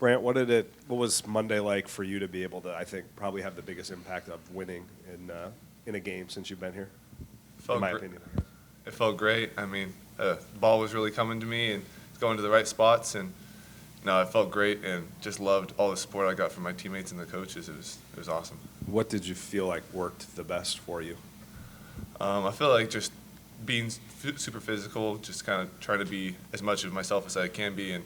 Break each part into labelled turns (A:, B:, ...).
A: Brandt, what was Monday like for you to be able to, I think, probably have the biggest impact of winning in a game since you've been here, in my opinion?
B: It felt great. I mean, the ball was really coming to me and it's going to the right spots, and it felt great, and just loved all the support I got from my teammates and the coaches. It was awesome.
A: What did you feel like worked the best for you?
B: I feel like just being super physical, just kind of trying to be as much of myself as I can be, and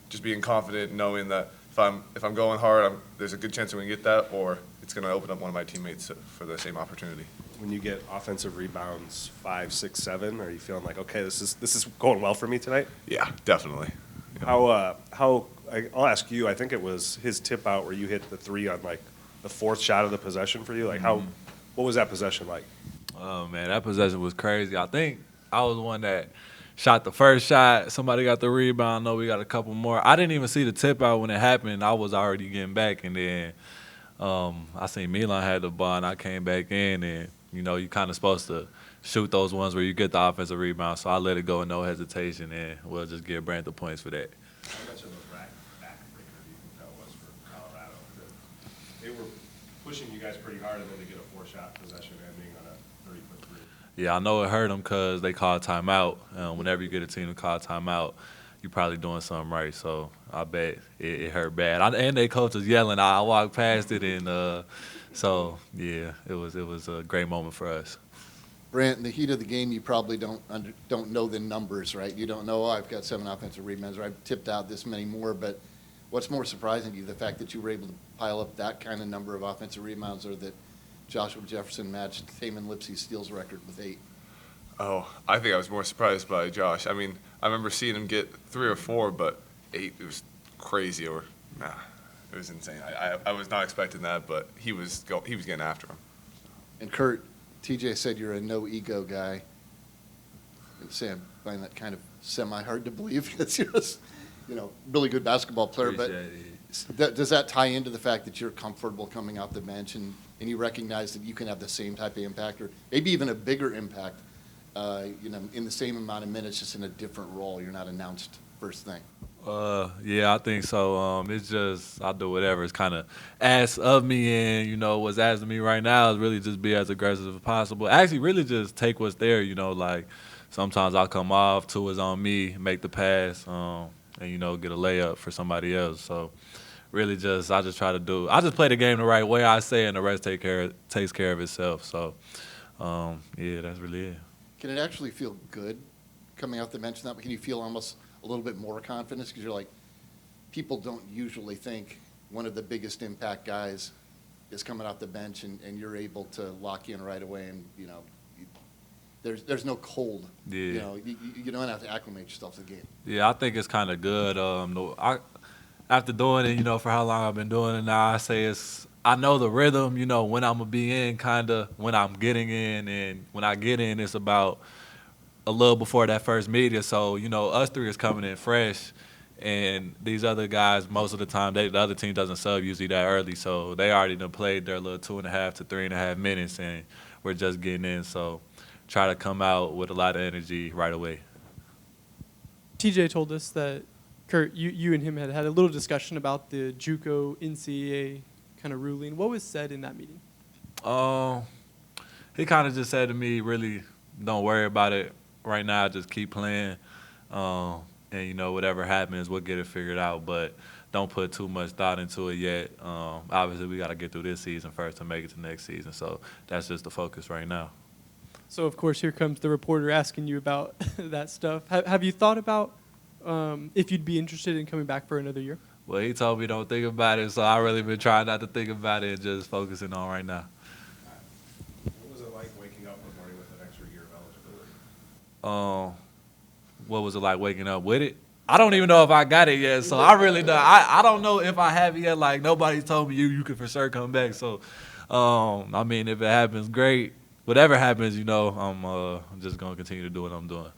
B: just being confident, knowing that if I'm going hard, there's a good chance I'm going to get that, or it's going to open up one of my teammates for the same opportunity.
A: When you get offensive rebounds 5, 6, 7, are you feeling like, okay, this is going well for me tonight?
B: Yeah, definitely.
A: Yeah. I'll ask you. I think it was his tip out where you hit the 3 on like the 4th shot of the possession for you. Like what was that possession like?
C: Oh man, that possession was crazy. I think I was the one that shot the first shot. Somebody got the rebound. I know we got a couple more. I didn't even see the tip out when it happened. I was already getting back, and then I seen Milan had the ball, and I came back in, and you kind of supposed to shoot those ones where you get the offensive rebound. So I let it go with no hesitation, and we'll just give Brandt the points for that.
A: How much of a backbreaker do you think that was for Colorado? They were pushing you guys pretty hard, and then to get a 4-shot possession ending on a 3-foot 3.
C: Yeah, I know it hurt them because they called timeout. Whenever you get a team to call timeout, you're probably doing something right. So I bet it hurt bad. And they coach was yelling. I walked past it, and so yeah, it was a great moment for us.
D: Brandt, in the heat of the game, you probably don't know the numbers, right? You don't know, I've got 7 offensive rebounds, or I've tipped out this many more. But what's more surprising to you, the fact that you were able to pile up that kind of number of offensive rebounds, or that Joshua Jefferson matched Taman Lipsey's steals record with 8?
B: Oh, I think I was more surprised by Josh. I mean, I remember seeing him get 3 or 4, but 8, it was crazy. It was insane. I was not expecting that, but he was getting after him.
D: And Kurt, TJ said you're a no-ego guy. I find that kind of semi-hard to believe because you're a really good basketball player. But does that tie into the fact that you're comfortable coming off the bench and you recognize that you can have the same type of impact, or maybe even a bigger impact, in the same amount of minutes, just in a different role? You're not announced first thing.
C: Yeah, I think so. It's just I do whatever is kind of asked of me, and what's asked of me right now is really just be as aggressive as possible. Actually, really just take what's there. Like sometimes I'll come off, 2 is on me, make the pass, and get a layup for somebody else. So really, I just play the game the right way, I say, and the rest takes care of itself. So yeah, that's really it.
D: Can it actually feel good coming off the bench now? Can you feel almost a little bit more confidence because you're like, people don't usually think one of the biggest impact guys is coming off the bench, and you're able to lock in right away, and there's no cold.
C: Yeah.
D: You don't have to acclimate yourself to the game.
C: Yeah, I think it's kind of good. After doing it, for how long I've been doing it now, I say I know the rhythm, when I'm gonna be in, kind of when I'm getting in, and when I get in, it's about a little before that first media. So, us 3 is coming in fresh, and these other guys, most of the time, the other team doesn't sub usually that early. So they already done played their little 2.5 to 3.5 minutes, and we're just getting in. So try to come out with a lot of energy right away.
E: TJ told us that, Kurt, you and him had a little discussion about the JUCO NCAA kind of ruling. What was said in that meeting?
C: He kind of just said to me, really, don't worry about it right now. Just keep playing, and whatever happens, we'll get it figured out. But don't put too much thought into it yet. Obviously, we got to get through this season first to make it to next season. So that's just the focus right now.
E: So of course, here comes the reporter asking you about that stuff. Have you thought about if you'd be interested in coming back for another year?
C: Well, he told me don't think about it, so I really been trying not to think about it and just focusing on right now.
A: What was it like waking up one morning with an extra year of eligibility?
C: What was it like waking up with it? I don't even know if I got it yet, so I really don't. I don't know if I have it yet. Like, nobody told me you can for sure come back. So, I mean, if it happens, great. Whatever happens, I'm just going to continue to do what I'm doing.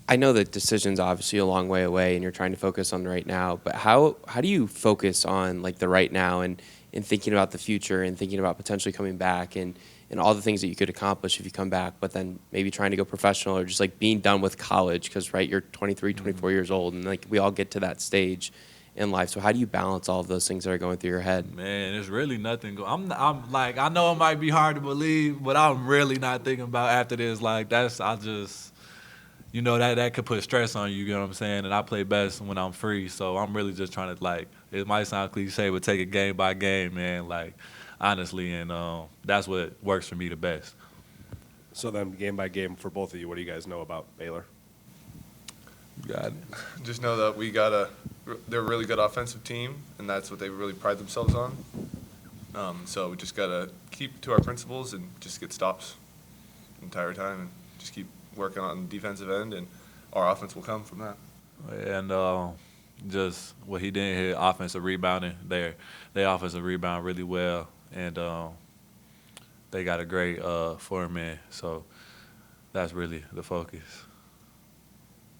F: I know the decision's obviously a long way away and you're trying to focus on the right now, but how do you focus on like the right now and thinking about the future and thinking about potentially coming back and all the things that you could accomplish if you come back, but then maybe trying to go professional or just like being done with college because, right, you're 23, 24 years old and like we all get to that stage in life. So how do you balance all of those things that are going through your head?
C: Man, it's really nothing. I'm like, I know it might be hard to believe, but I'm really not thinking about after this. Like, you know, that could put stress on you, you know what I'm saying? And I play best when I'm free, so I'm really just trying to, like, it might sound cliche, but take it game by game, man, like, honestly, and that's what works for me the best.
A: So then, game by game for both of you, what do you guys know about Baylor?
C: Got it.
B: Just know that they're a really good offensive team, and that's what they really pride themselves on. So we just gotta keep to our principles and just get stops the entire time, and just keep working on the defensive end, and our offense will come from that.
C: And just what he did here, offensive rebounding, they offensive rebound really well, and they got a great foreman, so that's really the focus.